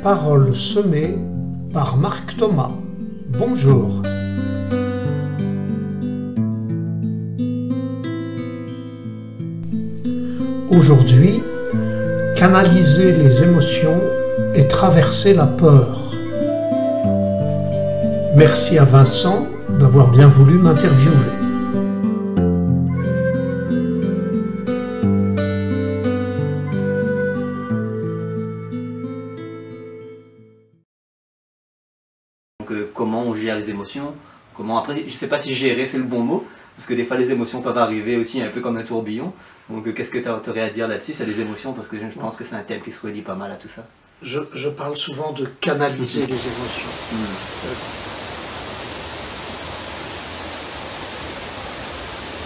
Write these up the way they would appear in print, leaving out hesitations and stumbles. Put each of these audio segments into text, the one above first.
Paroles semées par Marc Thomas. Bonjour. Aujourd'hui, canaliser les émotions et traverser la peur. Merci à Vincent d'avoir bien voulu m'interviewer. Comment on gère les émotions, après, je ne sais pas si gérer c'est le bon mot, parce que des fois les émotions peuvent arriver aussi un peu comme un tourbillon. Donc qu'est-ce que tu aurais à dire là-dessus, sur les émotions, parce que je pense que c'est un thème qui se relie pas mal à tout ça. Je parle souvent de canaliser les émotions.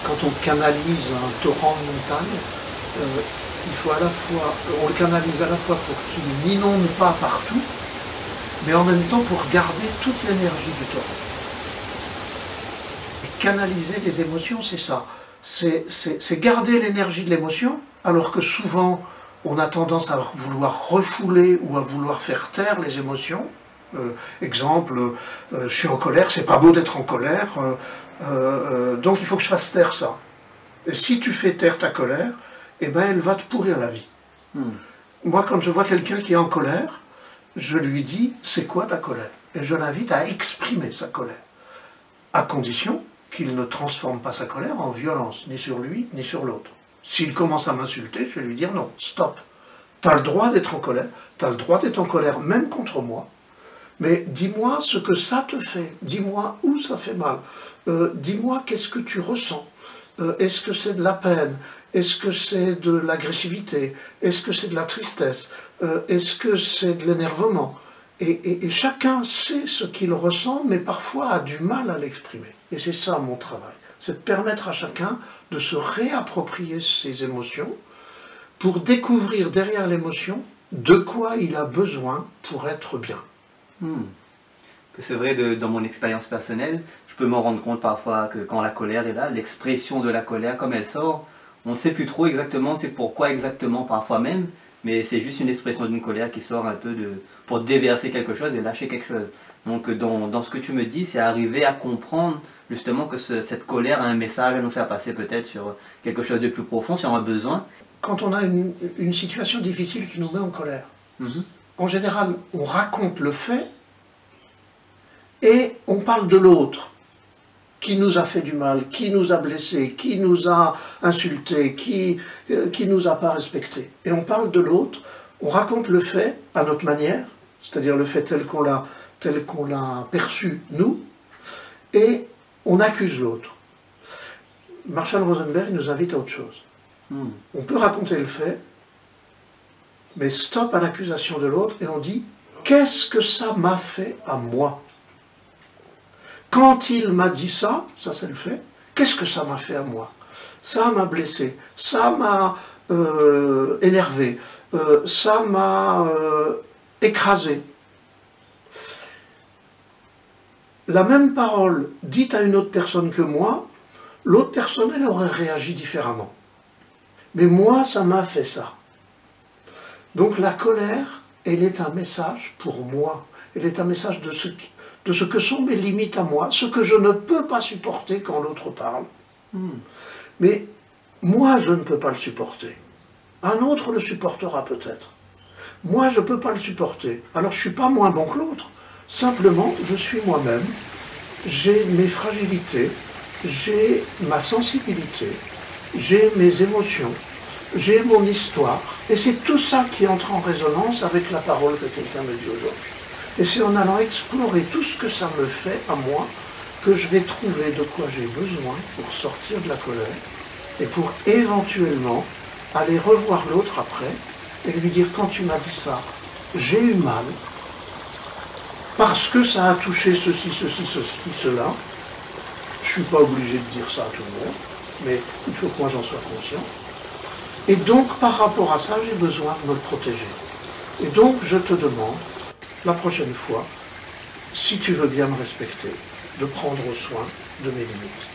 Quand on canalise un torrent de montagne, il faut à la fois, on le canalise à la fois pour qu'il n'inonde pas partout, mais en même temps pour garder toute l'énergie du torrent. Et canaliser les émotions, c'est ça. C'est garder l'énergie de l'émotion, alors que souvent on a tendance à vouloir refouler ou à vouloir faire taire les émotions. Exemple, je suis en colère, c'est pas beau d'être en colère, donc il faut que je fasse taire ça. Et si tu fais taire ta colère, eh ben elle va te pourrir la vie. Moi, quand je vois quelqu'un qui est en colère, je lui dis, c'est quoi ta colère? Et je l'invite à exprimer sa colère, à condition qu'il ne transforme pas sa colère en violence, ni sur lui, ni sur l'autre. S'il commence à m'insulter, je vais lui dire non, stop. Tu as le droit d'être en colère, tu as le droit d'être en colère même contre moi, mais dis-moi ce que ça te fait, dis-moi où ça fait mal, dis-moi qu'est-ce que tu ressens, est-ce que c'est de la peine, est-ce que c'est de l'agressivité, est-ce que c'est de la tristesse, est-ce que c'est de l'énervement, et chacun sait ce qu'il ressent, mais parfois a du mal à l'exprimer. Et c'est ça mon travail, c'est de permettre à chacun de se réapproprier ses émotions pour découvrir derrière l'émotion de quoi il a besoin pour être bien. Que c'est vrai, dans mon expérience personnelle, je peux m'en rendre compte parfois que quand la colère est là, l'expression de la colère, comme elle sort, on ne sait plus trop exactement c'est pourquoi exactement parfois même, mais c'est juste une expression d'une colère qui sort un peu pour déverser quelque chose et lâcher quelque chose. Donc dans ce que tu me dis, c'est arriver à comprendre justement que cette colère a un message à nous faire passer peut-être sur quelque chose de plus profond, sur un besoin. Quand on a une situation difficile qui nous met en colère, en général, on raconte le fait et on parle de l'autre qui nous a fait du mal, qui nous a blessés, qui nous a insultés, qui nous a pas respectés. Et on parle de l'autre, on raconte le fait à notre manière, c'est-à-dire le fait tel qu'on l'a perçu, nous, et on accuse l'autre. Marshall Rosenberg nous invite à autre chose. On peut raconter le fait, mais stop à l'accusation de l'autre, et on dit « Qu'est-ce que ça m'a fait à moi ?» Quand il m'a dit ça, ça c'est le fait, qu'est-ce que ça m'a fait à moi? Ça m'a blessé, ça m'a énervé, ça m'a écrasé. La même parole dite à une autre personne que moi, l'autre personne, elle aurait réagi différemment. Mais moi, ça m'a fait ça. Donc la colère, elle est un message pour moi. Elle est un message de ce que sont mes limites à moi, ce que je ne peux pas supporter quand l'autre parle. Mais moi, je ne peux pas le supporter. Un autre le supportera peut-être. Moi, je ne peux pas le supporter. Alors, je ne suis pas moins bon que l'autre. Simplement, je suis moi-même. J'ai mes fragilités, j'ai ma sensibilité, j'ai mes émotions, j'ai mon histoire. Et c'est tout ça qui entre en résonance avec la parole que quelqu'un me dit aujourd'hui. Et c'est en allant explorer tout ce que ça me fait à moi que je vais trouver de quoi j'ai besoin pour sortir de la colère et pour éventuellement aller revoir l'autre après et lui dire quand tu m'as dit ça, j'ai eu mal parce que ça a touché ceci, cela. Je ne suis pas obligé de dire ça à tout le monde, mais il faut que moi j'en sois conscient. Et donc par rapport à ça, j'ai besoin de me protéger. Et donc je te demande, la prochaine fois, si tu veux bien me respecter, de prendre soin de mes limites.